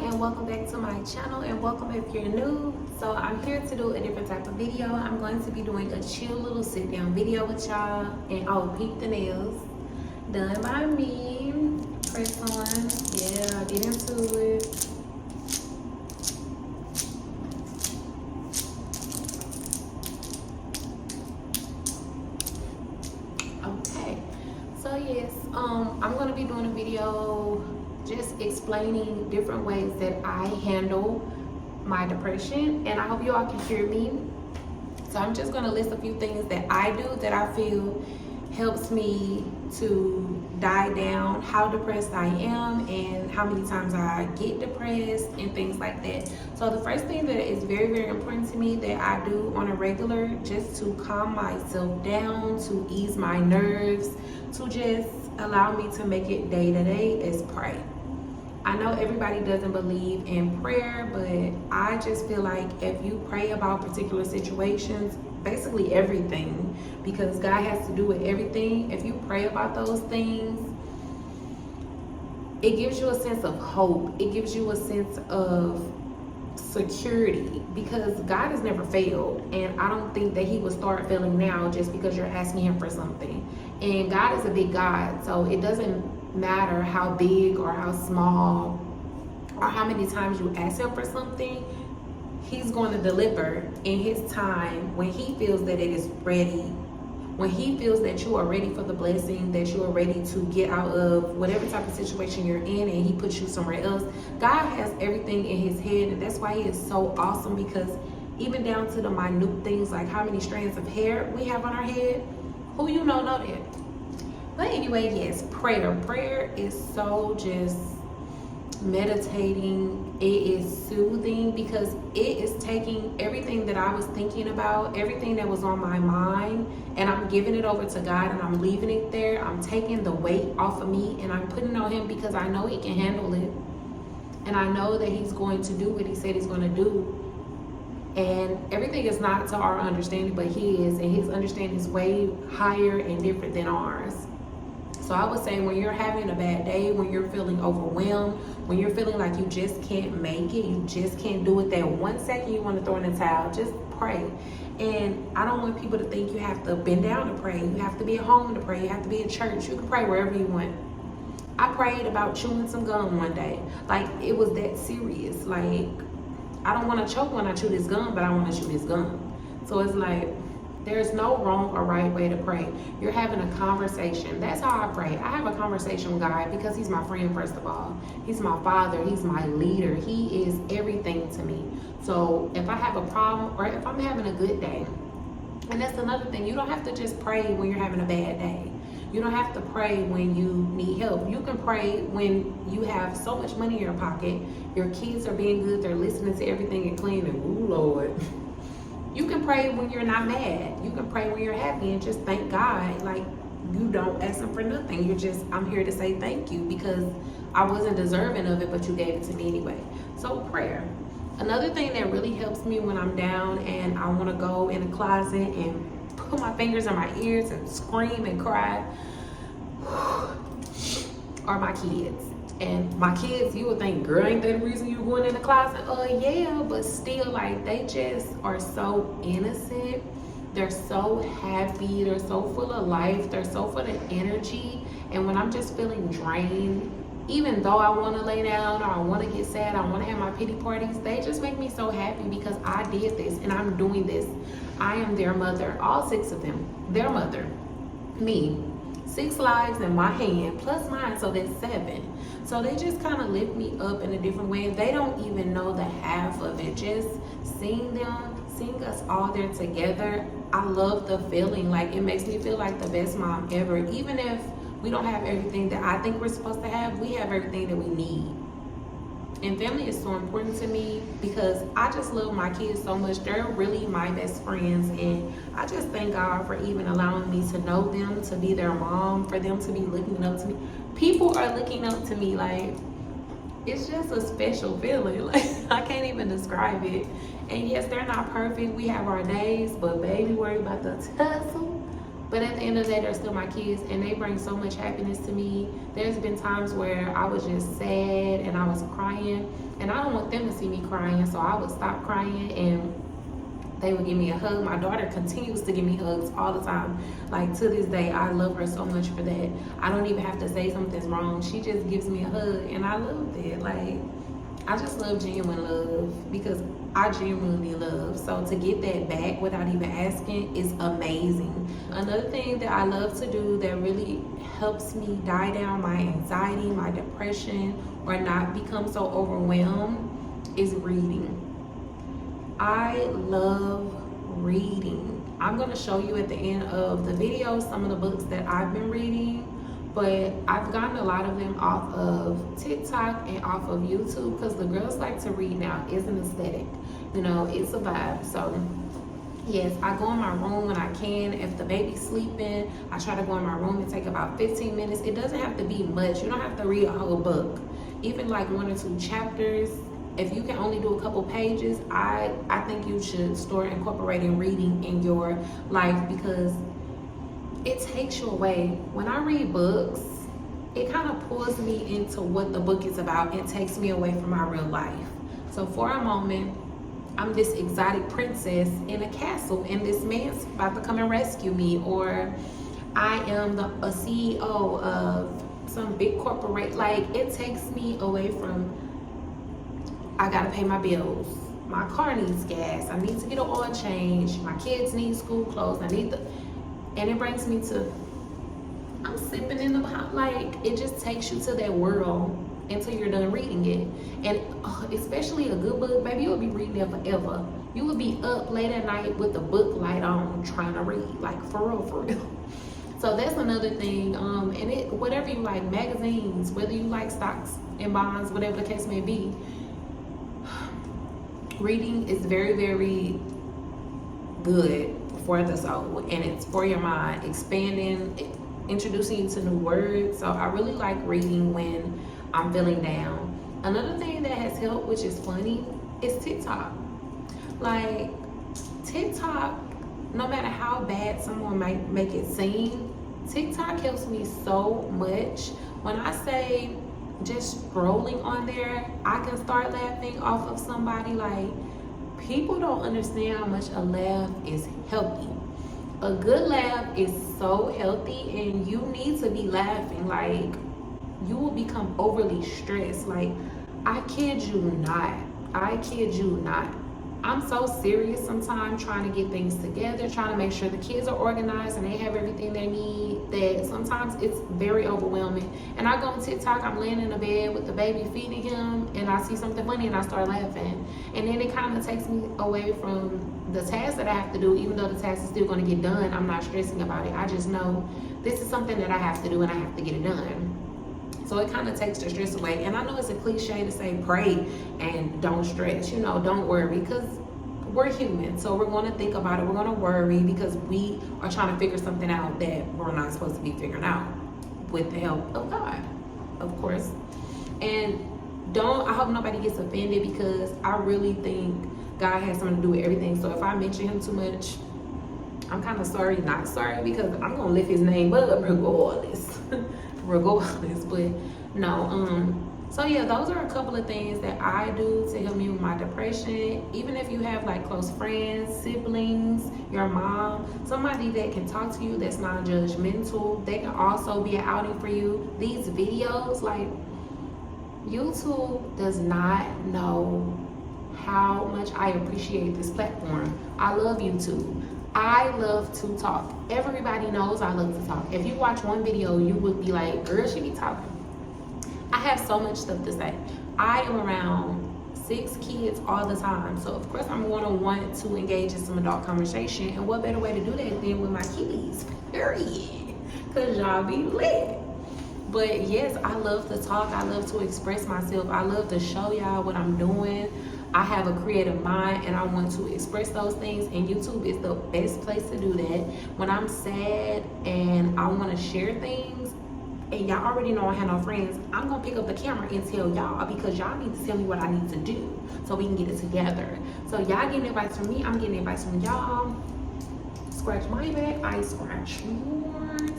and welcome back to my channel, and welcome if you're new. So I'm here to do a different type of video. I'm going to be doing a chill little sit down video with y'all, and I'll peep the nails done by me. Press on, yeah, get into it. Okay, so yes, I'm gonna be doing a video just explaining different ways that I handle my depression, and I hope you all can hear me. So I'm just gonna list a few things that I do that I feel helps me to die down how depressed I am and how many times I get depressed and things like that. So the first thing that is very, very important to me that I do on a regular, just to calm myself down, to ease my nerves, to just allow me to make it day to day, is pray. I know everybody doesn't believe in prayer, but I just feel like if you pray about particular situations, basically everything, because God has to do with everything. If you pray about those things, it gives you a sense of hope. It gives you a sense of security, because God has never failed, and I don't think that he will start failing now just because you're asking him for something. And God is a big God, so it doesn't matter how big or how small or how many times you ask him for something. He's going to deliver in his time, when he feels that it is ready, when he feels that you are ready for the blessing, that you are ready to get out of whatever type of situation you're in, and he puts you somewhere else. God has everything in his head, and that's why he is so awesome, because even down to the minute things like how many strands of hair we have on our head, who you know that. But anyway, yes, prayer is so just meditating. It is soothing, because it is taking everything that I was thinking about, everything that was on my mind, and I'm giving it over to God, and I'm leaving it there. I'm taking the weight off of me, and I'm putting it on him, because I know he can handle it, and I know that he's going to do what he said he's going to do. And everything is not to our understanding, but he is, and his understanding is way higher and different than ours. So I would say, when you're having a bad day, when you're feeling overwhelmed, when you're feeling like you just can't make it, you just can't do it, that 1 second you want to throw in the towel, just pray. And I don't want people to think you have to bend down to pray. You have to be at home to pray. You have to be at church. You can pray wherever you want. I prayed about chewing some gum one day. Like, it was that serious. Like, I don't want to choke when I chew this gum, but I want to chew this gum. So it's like, there's no wrong or right way to pray. You're having a conversation. That's how I pray. I have a conversation with God, because he's my friend, first of all. He's my father. He's my leader. He is everything to me. So if I have a problem, or if I'm having a good day, and that's another thing, you don't have to just pray when you're having a bad day. You don't have to pray when you need help. You can pray when you have so much money in your pocket, your kids are being good, they're listening to everything and cleaning. Ooh, Lord. You can pray when you're not mad. You can pray when you're happy and just thank God. Like, you don't ask him for nothing. You're just, I'm here to say thank you, because I wasn't deserving of it, but you gave it to me anyway. So prayer. Another thing that really helps me when I'm down and I want to go in the closet and put my fingers in my ears and scream and cry are my kids. And my kids, you would think, girl, ain't that the reason you're going in the closet? Yeah, but still, like, they just are so innocent. They're so happy. They're so full of life. They're so full of energy. And when I'm just feeling drained, even though I want to lay down, or I want to get sad, I want to have my pity parties, they just make me so happy, because I did this and I'm doing this. I am their mother, all 6 of them, their mother, me. 6 lives in my hand, plus mine, so that's 7. So they just kind of lift me up in a different way. They don't even know the half of it. Just seeing them, seeing us all there together, I love the feeling. Like, it makes me feel like the best mom ever. Even if we don't have everything that I think we're supposed to have, we have everything that we need. And family is so important to me, because I just love my kids so much. They're really my best friends, and I just thank God for even allowing me to know them, to be their mom, for them to be looking up to me. People are looking up to me. Like, it's just a special feeling. Like, I can't even describe it. And yes, they're not perfect. We have our days, but baby, worry about the tussle. But at the end of the day, they're still my kids, and they bring so much happiness to me. There's been times where I was just sad and I was crying, and I don't want them to see me crying, so I would stop crying and they would give me a hug. My daughter continues to give me hugs all the time. Like, to this day, I love her so much for that. I don't even have to say something's wrong. She just gives me a hug, and I love it. Like, I just love genuine love because I genuinely love. So to get that back without even asking is amazing. Another thing that I love to do that really helps me die down my anxiety, my depression, or not become so overwhelmed is reading. I love reading. I'm going to show you at the end of the video some of the books that I've been reading, but I've gotten a lot of them off of TikTok and off of YouTube because the girls like to read now. It's an aesthetic, you know, it's a vibe. So yes, I go in my room when I can. If the baby's sleeping, I try to go in my room and take about 15 minutes. It doesn't have to be much. You don't have to read a whole book. Even like 1 or 2 chapters. If you can only do a couple pages, I think you should start incorporating reading in your life because it takes you away. When I read books, it kind of pulls me into what the book is about and takes me away from my real life. So for a moment, I'm this exotic princess in a castle and this man's about to come and rescue me, or I am a CEO of some big corporate. Like, it takes me away from, I gotta pay my bills, my car needs gas, I need to get an oil change, my kids need school clothes, and it brings me to, I'm sipping in the pot. Like, it just takes you to that world until you're done reading it. And especially a good book, baby, you'll be reading it forever. You will be up late at night with the book light on trying to read, like, for real. So that's another thing. And it, whatever you like, magazines, whether you like stocks and bonds, whatever the case may be, reading is very, very good for the soul, and it's for your mind, expanding, introducing you to new words. So I really like reading when I'm feeling down. Another thing that has helped, which is funny, is TikTok. Like, TikTok, no matter how bad someone might make it seem, TikTok helps me so much. When I say just scrolling on there, I can start laughing off of somebody. Like, people don't understand how much a laugh is healthy. A good laugh is so healthy, and you need to be laughing. Like, you will become overly stressed. Like, I kid you not. I'm so serious sometimes trying to get things together, trying to make sure the kids are organized and they have everything they need, that sometimes it's very overwhelming. And I go on TikTok, I'm laying in the bed with the baby feeding him, and I see something funny and I start laughing. And then it kind of takes me away from the task that I have to do. Even though the task is still going to get done, I'm not stressing about it. I just know this is something that I have to do and I have to get it done. So it kind of takes the stress away. And I know it's a cliche to say pray and don't stress, you know, don't worry, because we're human. So we're going to think about it. We're going to worry because we are trying to figure something out that we're not supposed to be figuring out, with the help of God, of course. And I hope nobody gets offended, because I really think God has something to do with everything. So if I mention him too much, I'm kind of sorry, not sorry, because I'm going to lift his name up regardless. But no, so yeah, those are a couple of things that I do to help me with my depression. Even if you have like close friends, siblings, your mom, somebody that can talk to you that's non-judgmental, they can also be an outing for you. These videos, like, YouTube does not know how much I appreciate this platform. I love YouTube. I love to talk. Everybody knows I love to talk. If you watch one video, you would be like, girl, she be talking. I have so much stuff to say. I am around 6 kids all the time. So of course I'm gonna want to engage in some adult conversation. And what better way to do that than with my KeyBees, period. Cause y'all be lit. But yes, I love to talk. I love to express myself. I love to show y'all what I'm doing. I have a creative mind and I want to express those things, and YouTube is the best place to do that. When I'm sad and I want to share things, and y'all already know I have no friends, I'm gonna pick up the camera and tell y'all, because y'all need to tell me what I need to do so we can get it together. So y'all getting advice from me, I'm getting advice from y'all. scratch my back, I scratch yours.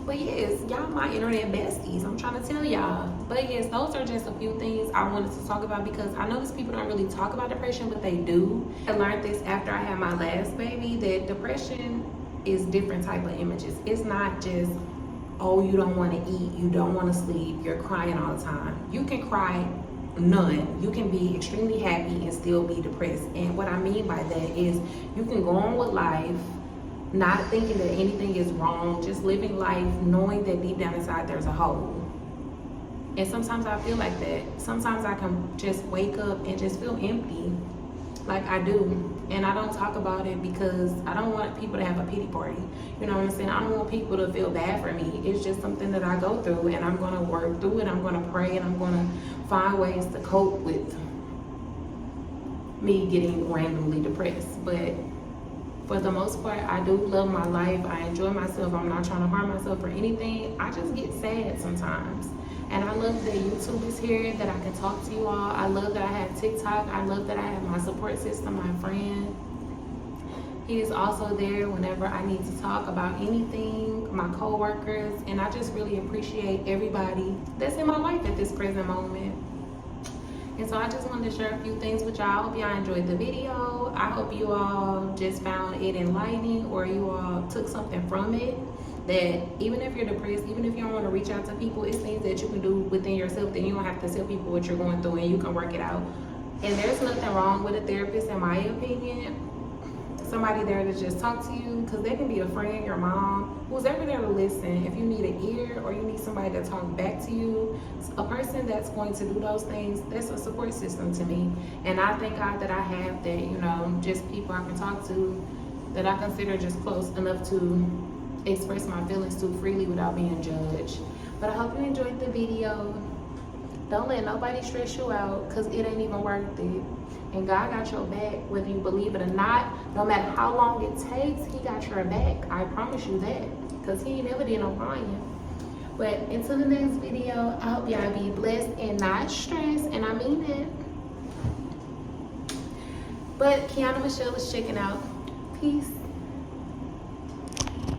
But yes, y'all my internet besties, I'm trying to tell y'all. But yes, those are just a few things I wanted to talk about, because I notice people don't really talk about depression, but they do. I learned this after I had my last baby, that depression is different type of images. It's not just, oh, you don't want to eat, you don't want to sleep, you're crying all the time. You can cry none. You can be extremely happy and still be depressed. And what I mean by that is you can go on with life not thinking that anything is wrong, just living life knowing that deep down inside there's a hole. And sometimes I feel like that. Sometimes I can just wake up and just feel empty, like I do. And I don't talk about it because I don't want people to have a pity party. You know what I'm saying? I don't want people to feel bad for me. It's just something that I go through, and I'm gonna work through it. I'm gonna pray, and I'm gonna find ways to cope with me getting randomly depressed. But for the most part, I do love my life. I enjoy myself. I'm not trying to harm myself or anything. I just get sad sometimes. And I love that YouTube is here, that I can talk to you all. I love that I have TikTok. I love that I have my support system, my friend. He is also there whenever I need to talk about anything, my co-workers. And I just really appreciate everybody that's in my life at this present moment. And so I just wanted to share a few things with y'all. I hope y'all enjoyed the video. I hope you all just found it enlightening, or you all took something from it. That even if you're depressed, even if you don't want to reach out to people, it's things that you can do within yourself. Then you don't have to tell people what you're going through, and you can work it out. And there's nothing wrong with a therapist, in my opinion. Somebody there to just talk to you, because they can be a friend, your mom, who's ever there to listen. If you need an ear or you need somebody to talk back to you, a person that's going to do those things, that's a support system to me. And I thank God that I have that, you know, just people I can talk to that I consider just close enough to express my feelings to freely without being judged. But I hope you enjoyed the video. Don't let nobody stress you out, because it ain't even worth it. And God got your back, whether you believe it or not. No matter how long it takes, he got your back. I promise you that, because he ain't never did no lying. But until the next video, I hope y'all be blessed and not stressed, and I mean it. But Kiana Michelle is checking out. Peace.